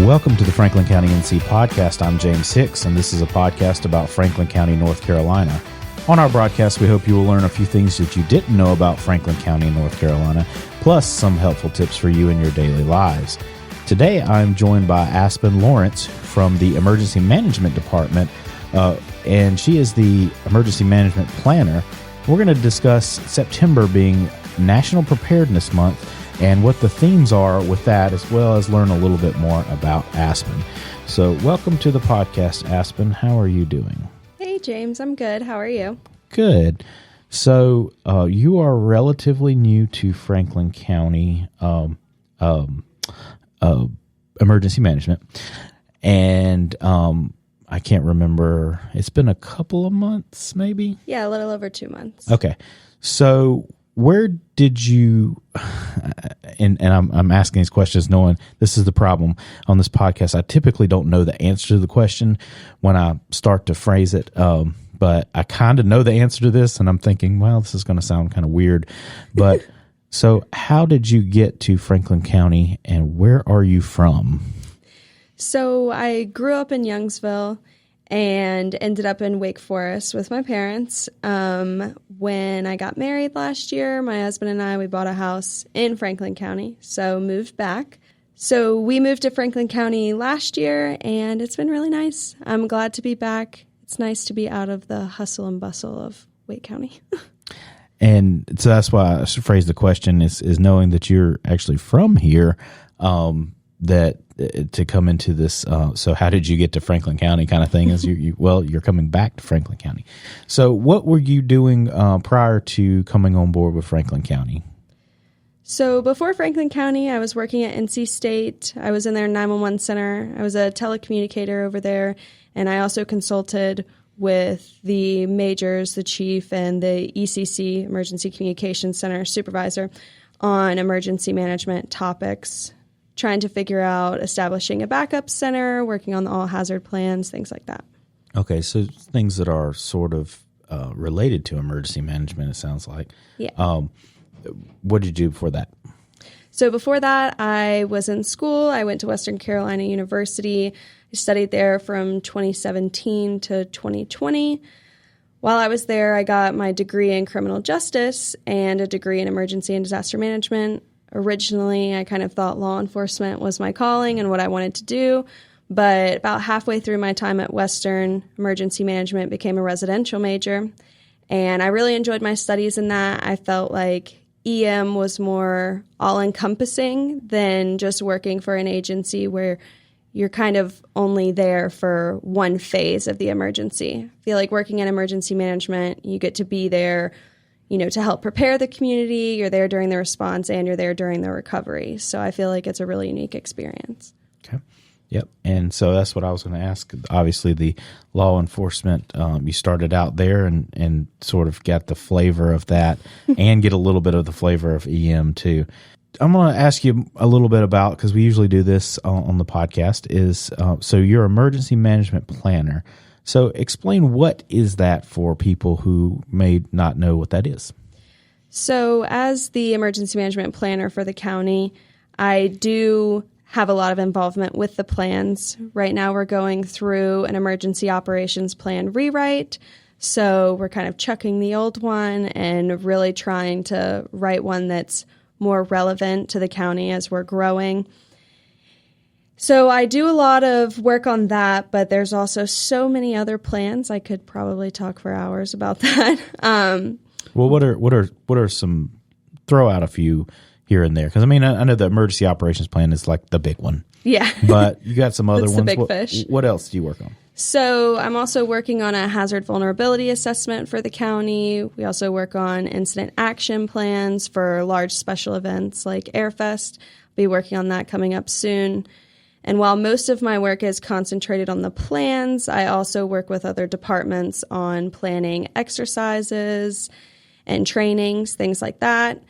Welcome to the Franklin County NC podcast. I'm James Hicks, and this is a podcast about Franklin County, North Carolina. On our broadcast, we hope you will learn a few things that you didn't know about Franklin County, North Carolina, plus some helpful tips for you in your daily lives. Today, I'm joined by Aspen Lawrence from the Emergency Management Department, and she is the Emergency Management Planner. We're going to discuss September being National Preparedness Month and what the themes are with that, as well as learn a little bit more about Aspen. So welcome to the podcast, Aspen. How are you doing? Hey, James. I'm good. How are you? Good. So you are relatively new to Franklin County emergency management. And I can't remember. It's been a couple of months, maybe? Yeah, a little over 2 months. Okay. So where did you, and I'm asking these questions knowing this is the problem on this podcast. I typically don't know the answer to the question when I start to phrase it, but I kind of know the answer to this, and I'm thinking, well, this is going to sound kind of weird. But so how did you get to Franklin County, and where are you from? So I grew up in Youngsville and ended up in Wake Forest with my parents. When I got married last year, my husband and I, we bought a house in Franklin County, so moved back. So we moved to Franklin County last year, and it's been really nice. I'm glad to be back. It's nice to be out of the hustle and bustle of Wake County. And so that's why I phrased the question is knowing that you're actually from here, that to come into this, so how did you get to Franklin County kind of thing is you're coming back to Franklin County. So what were you doing prior to coming on board with Franklin County? So before Franklin County, I was working at NC State. I was in their 911 center. I was a telecommunicator over there, and I also consulted with the majors, the chief, and the ECC, Emergency Communications Center supervisor, on emergency management topics, trying to figure out establishing a backup center, working on the all hazard plans, things like that. Okay, so things that are sort of related to emergency management, it sounds like. Yeah. What did you do before that? So before that, I was in school. I went to Western Carolina University. I studied there from 2017 to 2020. While I was there, I got my degree in criminal justice and a degree in emergency and disaster management. Originally, I kind of thought law enforcement was my calling and what I wanted to do, but about halfway through my time at Western, emergency management became a residential major, and I really enjoyed my studies in that. I felt like EM was more all-encompassing than just working for an agency where you're kind of only there for one phase of the emergency. I feel like working in emergency management, you get to be there to help prepare the community. You're there during the response and you're there during the recovery. So I feel like it's a really unique experience. Okay. Yep. And so that's what I was going to ask. Obviously, the law enforcement, you started out there and sort of got the flavor of that and get a little bit of the flavor of EM too. I'm going to ask you a little bit about, because we usually do this on the podcast, is so you're emergency management planner. So explain, what is that for people who may not know what that is? So as the emergency management planner for the county, I do have a lot of involvement with the plans. Right now we're going through an emergency operations plan rewrite. So we're kind of chucking the old one and really trying to write one that's more relevant to the county as we're growing. So I do a lot of work on that, but there's also so many other plans. I could probably talk for hours about that. Well, what are some, throw out a few here and there? Because I know the emergency operations plan is like the big one. Yeah. But you got some other ones. The big fish. What else do you work on? So I'm also working on a hazard vulnerability assessment for the county. We also work on incident action plans for large special events like Airfest. I'll be working on that coming up soon. And while most of my work is concentrated on the plans, I also work with other departments on planning exercises and trainings, things like that.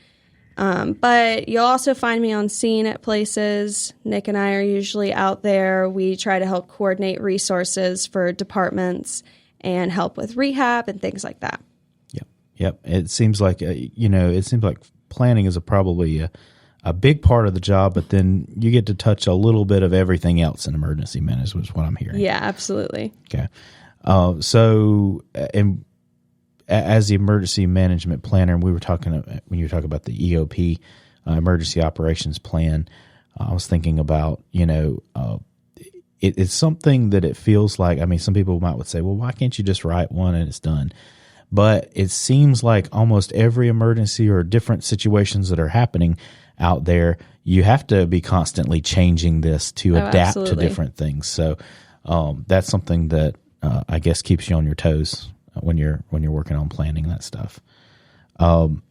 But you'll also find me on scene at places. Nick and I are usually out there. We try to help coordinate resources for departments and help with rehab and things like that. Yep. It seems like, planning is probably a big part of the job, but then you get to touch a little bit of everything else in emergency management is what I'm hearing. Yeah, absolutely. Okay. As the emergency management planner, and we were talking when you were talking about the EOP, emergency operations plan, I was thinking about, it's something that it feels like, I mean, some people would say, well, why can't you just write one and it's done? But it seems like almost every emergency or different situations that are happening out there, you have to be constantly changing this to adapt absolutely. to different things. So that's something that I guess keeps you on your toes when you're working on planning that stuff.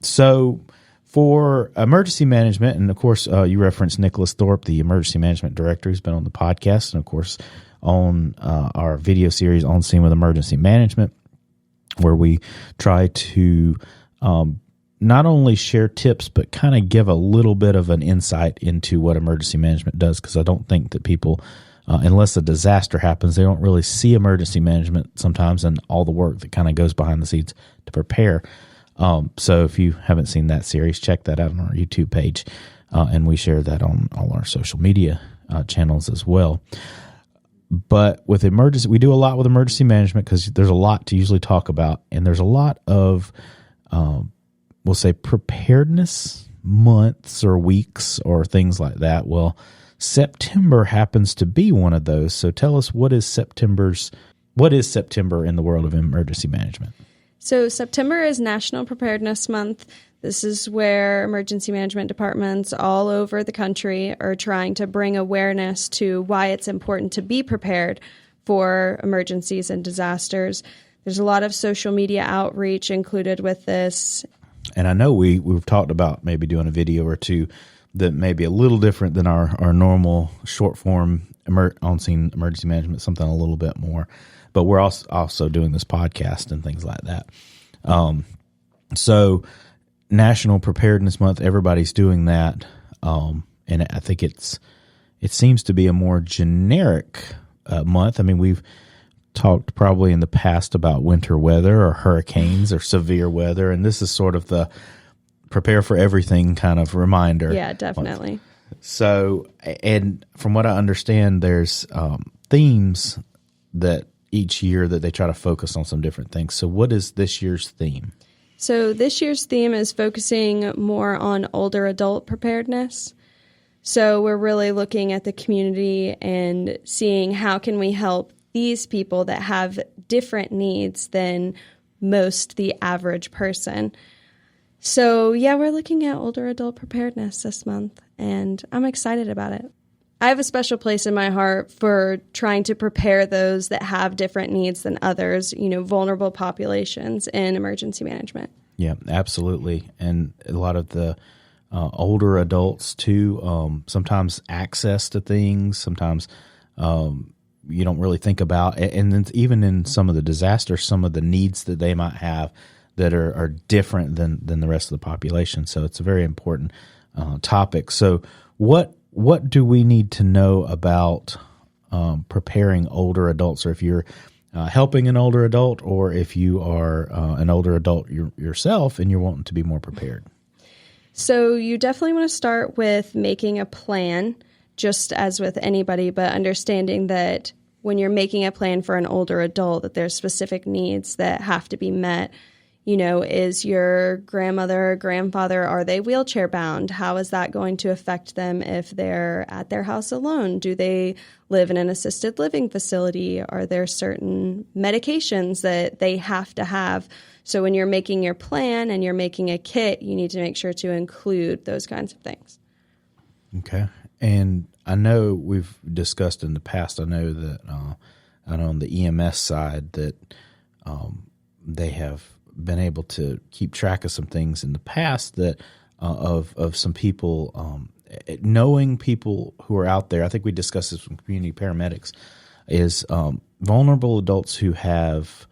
So for emergency management, and of course you referenced Nicholas Thorpe, the emergency management director, who's been on the podcast, and of course on our video series On Scene with Emergency Management, where we try to not only share tips, but kind of give a little bit of an insight into what emergency management does, because I don't think that people, unless a disaster happens, they don't really see emergency management sometimes and all the work that kind of goes behind the scenes to prepare. So if you haven't seen that series, check that out on our YouTube page, and we share that on all our social media channels as well. But with emergency, we do a lot with emergency management because there's a lot to usually talk about, and there's a lot of, we'll say, preparedness months or weeks or things like that. Well, September happens to be one of those. So tell us, what is September in the world of emergency management? So September is National Preparedness Month. This is where emergency management departments all over the country are trying to bring awareness to why it's important to be prepared for emergencies and disasters. There's a lot of social media outreach included with this. And I know we've talked about maybe doing a video or two that may be a little different than our normal short form on-scene emergency management, something a little bit more. But we're also doing this podcast and things like that. So National Preparedness Month, everybody's doing that. And I think it seems to be a more generic month. I mean, we've talked probably in the past about winter weather or hurricanes or severe weather, and this is sort of the prepare for everything kind of reminder. Yeah, definitely. So, and from what I understand, there's themes that each year that they try to focus on some different things. So what is this year's theme? So this year's theme is focusing more on older adult preparedness. So we're really looking at the community and seeing how can we help these people that have different needs than the average person. So yeah, we're looking at older adult preparedness this month, and I'm excited about it. I have a special place in my heart for trying to prepare those that have different needs than others, vulnerable populations in emergency management. Yeah, absolutely. And a lot of the older adults too, sometimes access to things, sometimes you don't really think about. And then even in some of the disasters, some of the needs that they might have that are different than the rest of the population. So it's a very important topic. So what do we need to know about preparing older adults, or if you're helping an older adult, or if you are an older adult yourself and you're wanting to be more prepared? So you definitely want to start with making a plan, just as with anybody, but understanding that when you're making a plan for an older adult, that there's specific needs that have to be met. Is your grandmother or grandfather, are they wheelchair bound? How is that going to affect them if they're at their house alone? Do they live in an assisted living facility? Are there certain medications that they have to have? So when you're making your plan and you're making a kit, you need to make sure to include those kinds of things. Okay. And I know we've discussed in the past, I know that on the EMS side that they have been able to keep track of some things in the past that of some people, knowing people who are out there. I think we discussed this with community paramedics, is vulnerable adults who have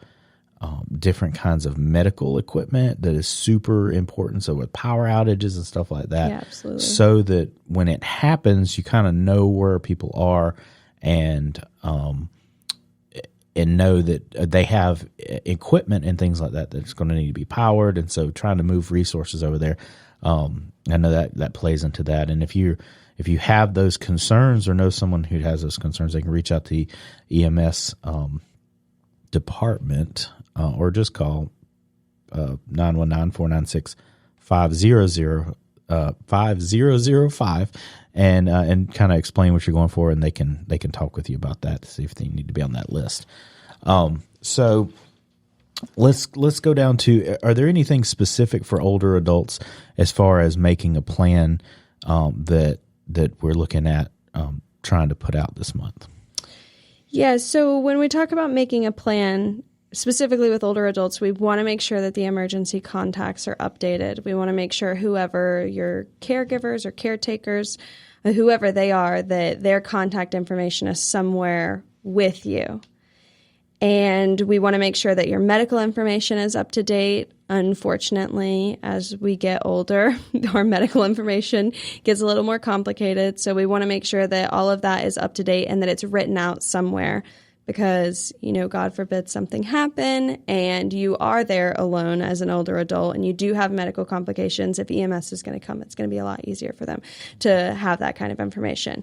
different kinds of medical equipment that is super important. So with power outages and stuff like that, yeah, absolutely. So that when it happens, you kind of know where people are, and and know that they have equipment and things like that that's going to need to be powered. And so trying to move resources over there, I know that plays into that. And if you have those concerns or know someone who has those concerns, they can reach out to the EMS department or just call 919-496-5005 and kind of explain what you're going for, and they can talk with you about that to see if they need to be on that list. So let's go down to, are there anything specific for older adults as far as making a plan that we're looking at trying to put out this month? Yeah, so when we talk about making a plan, specifically with older adults, we want to make sure that the emergency contacts are updated. We want to make sure whoever your caregivers or caretakers, whoever they are, that their contact information is somewhere with you. And we want to make sure that your medical information is up to date. Unfortunately, as we get older, our medical information gets a little more complicated. So we want to make sure that all of that is up to date and that it's written out somewhere because, God forbid something happen and you are there alone as an older adult and you do have medical complications. If EMS is going to come, it's going to be a lot easier for them to have that kind of information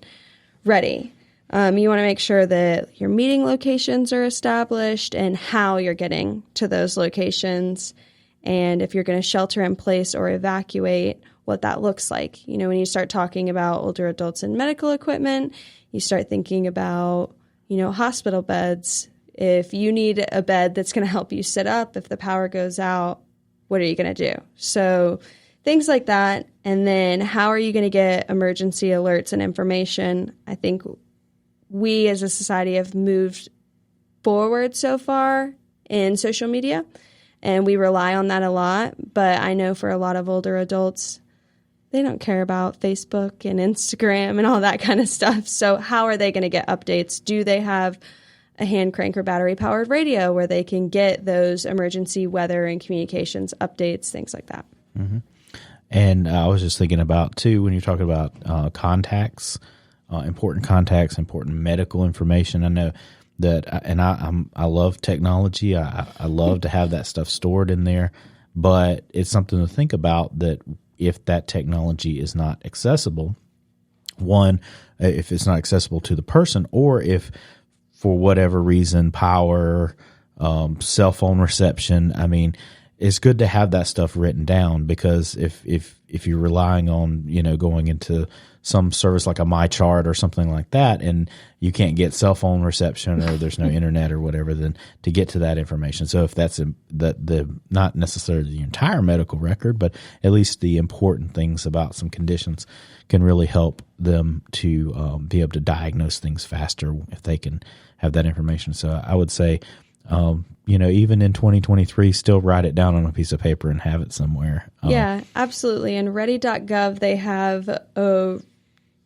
ready. You want to make sure that your meeting locations are established and how you're getting to those locations. And if you're going to shelter in place or evacuate, what that looks like. When you start talking about older adults and medical equipment, you start thinking about, hospital beds. If you need a bed that's going to help you sit up, if the power goes out, what are you going to do? So things like that. And then how are you going to get emergency alerts and information? I think we as a society have moved forward so far in social media, and we rely on that a lot. But I know for a lot of older adults, they don't care about Facebook and Instagram and all that kind of stuff. So how are they going to get updates? Do they have a hand crank or battery-powered radio where they can get those emergency weather and communications updates, things like that? Mm-hmm. And I was just thinking about, too, when you're talking about contacts, important medical information. I know that, and I love technology. I love to have that stuff stored in there, but it's something to think about that if that technology is not accessible, one, if it's not accessible to the person, or if for whatever reason, power, cell phone reception, it's good to have that stuff written down, because if you're relying on, going into some service like a MyChart or something like that, and you can't get cell phone reception or there's no internet or whatever, then to get to that information. So if that's the not necessarily the entire medical record, but at least the important things about some conditions can really help them to be able to diagnose things faster if they can have that information. So I would say, even in 2023, still write it down on a piece of paper and have it somewhere. Yeah, absolutely. And ready.gov,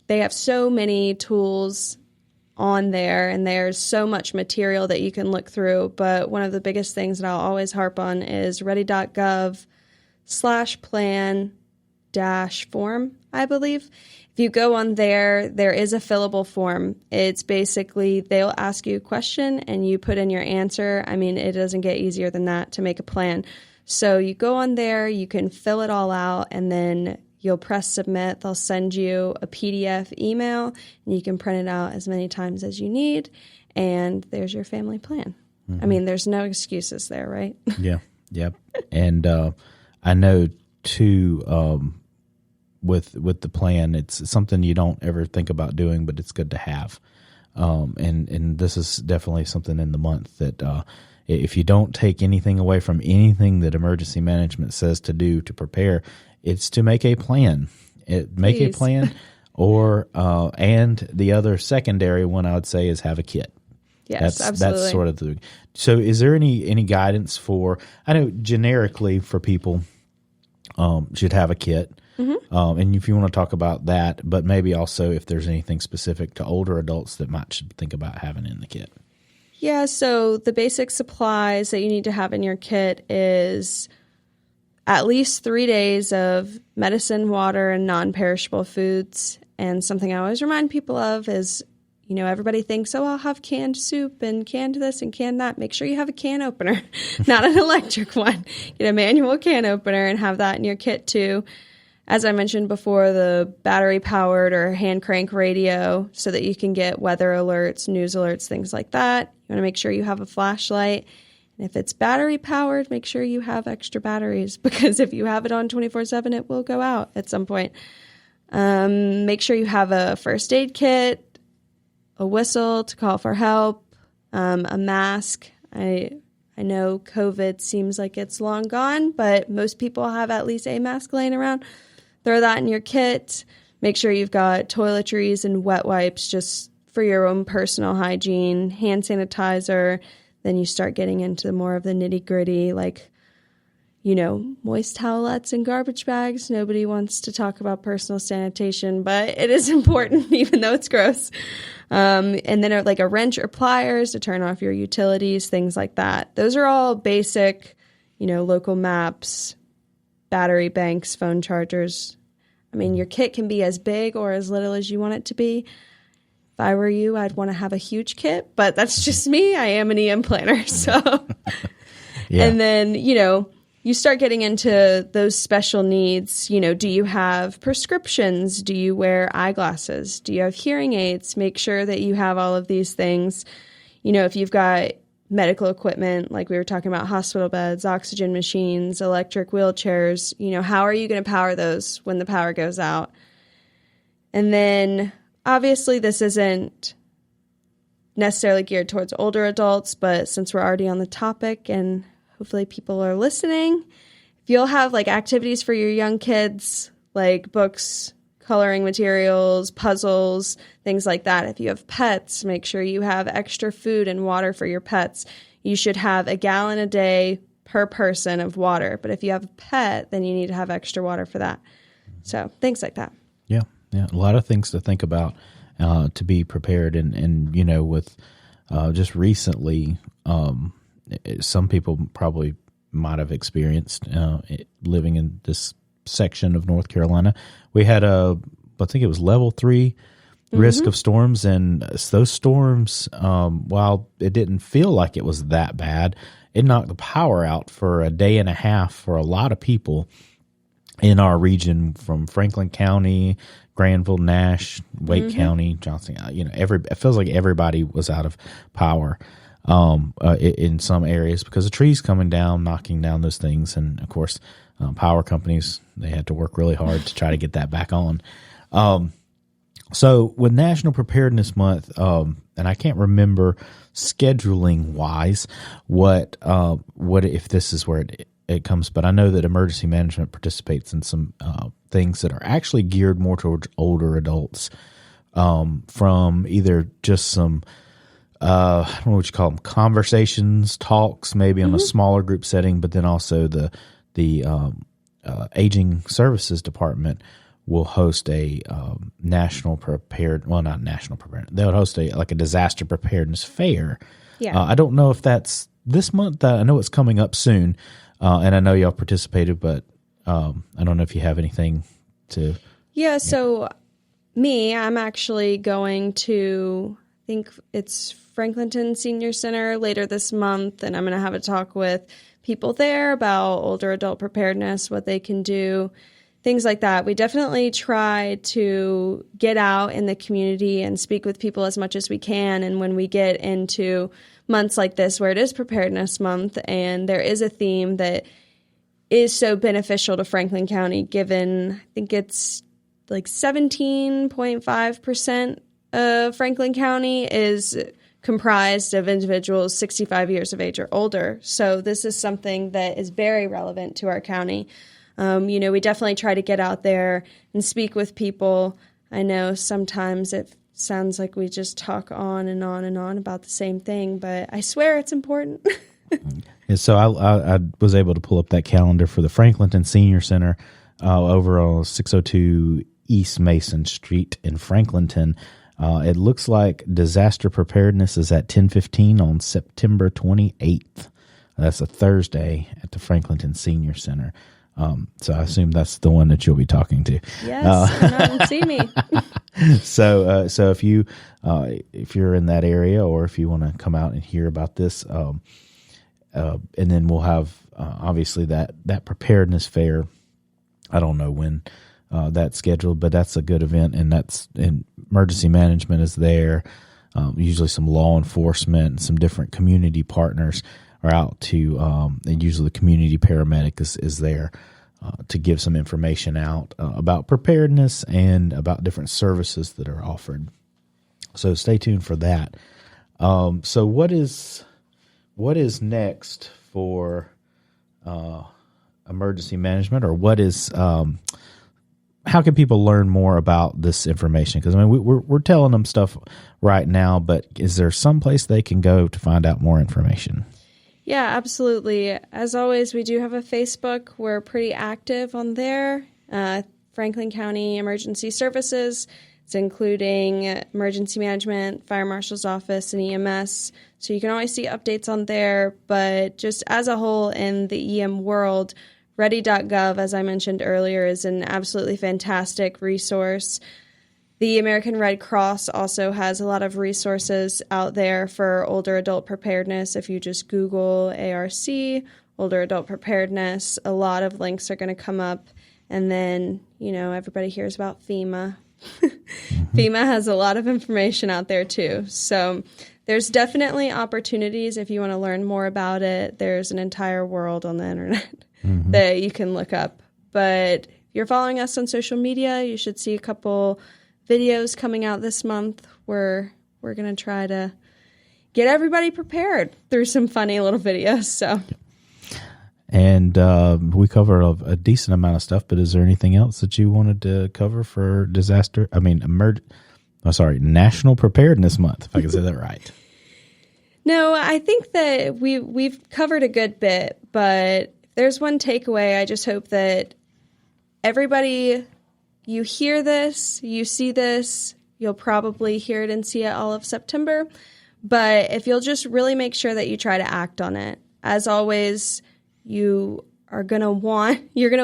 they have so many tools on there, and there's so much material that you can look through. But one of the biggest things that I'll always harp on is ready.gov/plan-form, I believe. If you go on there, there is a fillable form. It's basically they'll ask you a question and you put in your answer. It doesn't get easier than that to make a plan. So you go on there, you can fill it all out, and then you'll press submit. They'll send you a PDF email, and you can print it out as many times as you need, and there's your family plan. Mm-hmm. There's no excuses there, right? Yeah. And I know, too, with the plan, it's something you don't ever think about doing, but it's good to have. And this is definitely something in the month that if you don't take anything away from anything that emergency management says to do to prepare, it's to make a plan. Make a plan, or and the other secondary one I would say is have a kit. Yes, absolutely. That's sort of the. So, is there any guidance for? I know generically for people should have a kit. Mm-hmm. And if you want to talk about that, but maybe also if there's anything specific to older adults that should think about having in the kit. Yeah, so the basic supplies that you need to have in your kit is at least 3 days of medicine, water, and non-perishable foods. And something I always remind people of is, everybody thinks, oh, I'll have canned soup and canned this and canned that. Make sure you have a can opener, not an electric one. Get a manual can opener and have that in your kit too. As I mentioned before, the battery-powered or hand-crank radio so that you can get weather alerts, news alerts, things like that. You want to make sure you have a flashlight. And if it's battery-powered, make sure you have extra batteries because if you have it on 24/7, it will go out at some point. Make sure you have a first aid kit, a whistle to call for help, a mask. I know COVID seems like it's long gone, but most people have at least a mask laying around. Throw that in your kit. Make sure you've got toiletries and wet wipes just for your own personal hygiene, hand sanitizer. Then you start getting into more of the nitty-gritty, like, moist towelettes and garbage bags. Nobody wants to talk about personal sanitation, but it is important, even though it's gross. And then like a wrench or pliers to turn off your utilities, things like that. Those are all basic, local maps, battery banks, phone chargers. I mean, your kit can be as big or as little as you want it to be. If I were you, I'd want to have a huge kit, but that's just me. I am an EM planner. So, yeah. And then, you start getting into those special needs. Do you have prescriptions? Do you wear eyeglasses? Do you have hearing aids? Make sure that you have all of these things. If you've got medical equipment, like we were talking about, hospital beds, oxygen machines, electric wheelchairs, how are you going to power those when the power goes out? And then obviously this isn't necessarily geared towards older adults, but since we're already on the topic and hopefully people are listening, if you'll have like activities for your young kids, like books, coloring materials, puzzles, things like that. If you have pets, make sure you have extra food and water for your pets. You should have a gallon a day per person of water. But if you have a pet, then you need to have extra water for that. So things like that. Yeah. A lot of things to think about to be prepared. And with just recently, some people probably might have experienced living in this section of North Carolina. We had I think it was level 3 risk of storms, and those storms, while it didn't feel like it was that bad, it knocked the power out for a day and a half for a lot of people in our region from Franklin County, Granville, Nash, Wake County, Johnson. It feels like everybody was out of power in some areas because of trees coming down, knocking down those things, and of course, power companies, they had to work really hard to try to get that back on. So with National Preparedness Month, and I can't remember scheduling wise what if this is where it comes, but I know that emergency management participates in some things that are actually geared more towards older adults, from either just some I don't know what you call them, conversations, talks, maybe on a smaller group setting, but then also the Aging Services Department will host a national prepared, well, not national prepared. They would host a disaster preparedness fair. Yeah. I don't know if that's this month. I know it's coming up soon, and I know y'all participated, but I don't know if you have anything to. Yeah. So I'm actually going to, I think it's Franklinton Senior Center later this month, and I'm going to have a talk with people there about older adult preparedness, what they can do, things like that. We definitely try to get out in the community and speak with people as much as we can. And when we get into months like this, where it is Preparedness Month, and there is a theme that is so beneficial to Franklin County, given, I think it's like 17.5% of Franklin County is comprised of individuals 65 years of age or older. So this is something that is very relevant to our county. We definitely try to get out there and speak with people. I know sometimes it sounds like we just talk on and on and on about the same thing, but I swear it's important. And so I was able to pull up that calendar for the Franklinton Senior Center over on 602 East Mason Street in Franklinton. It looks like disaster preparedness is at 10:15 on September 28th. That's a Thursday at the Franklinton Senior Center. So I assume that's the one that you'll be talking to. Yes, come out and see me. So if you're in that area, or if you want to come out and hear about this, and then we'll have obviously that preparedness fair. I don't know when that's scheduled, but that's a good event, and emergency management is there. Usually some law enforcement and some different community partners are out to, and usually the community paramedic is there to give some information out about preparedness and about different services that are offered. So stay tuned for that. So what is next for emergency management, or what is how can people learn more about this information? Because I mean, we're telling them stuff right now, but is there some place they can go to find out more information? Yeah, absolutely. As always, we do have a Facebook. We're pretty active on there. Franklin County Emergency Services. It's including emergency management, fire marshal's office, and EMS. So you can always see updates on there. But just as a whole in the EM world, ready.gov, as I mentioned earlier, is an absolutely fantastic resource. The American Red Cross also has a lot of resources out there for older adult preparedness. If you just Google ARC, older adult preparedness, a lot of links are going to come up. And then, everybody hears about FEMA. FEMA has a lot of information out there too. So there's definitely opportunities if you want to learn more about it. There's an entire world on the internet that you can look up. But if you're following us on social media, you should see a couple videos coming out this month where we're going to try to get everybody prepared through some funny little videos. So, and we cover a decent amount of stuff, but is there anything else that you wanted to cover for National Preparedness Month, if I can say that right? No, I think that we've covered a good bit, but if there's one takeaway, I just hope that everybody, you hear this, you see this, you'll probably hear it and see it all of September. But if you'll just really make sure that you try to act on it. As always, you're going to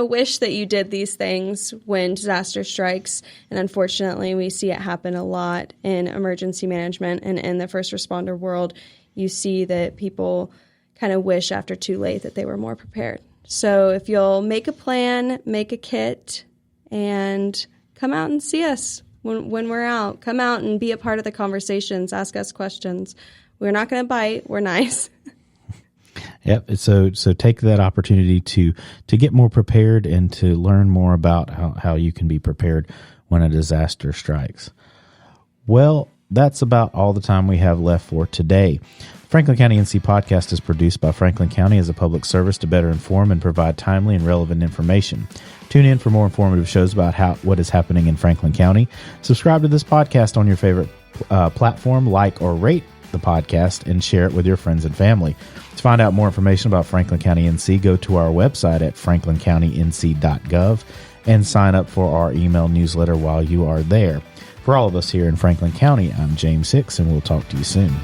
wish that you did these things when disaster strikes. And unfortunately, we see it happen a lot in emergency management and in the first responder world. You see that people kind of wish after too late that they were more prepared. So if you'll make a plan, make a kit, and come out and see us when we're out. Come out and be a part of the conversations. Ask us questions. We're not going to bite. We're nice. Yep. So take that opportunity to get more prepared and to learn more about how you can be prepared when a disaster strikes. Well, that's about all the time we have left for today. Franklin County NC Podcast is produced by Franklin County as a public service to better inform and provide timely and relevant information. Tune in for more informative shows about what is happening in Franklin County. Subscribe to this podcast on your favorite platform, like or rate the podcast, and share it with your friends and family. To find out more information about Franklin County NC, go to our website at franklincountync.gov and sign up for our email newsletter while you are there. For all of us here in Franklin County, I'm James Hicks, and we'll talk to you soon.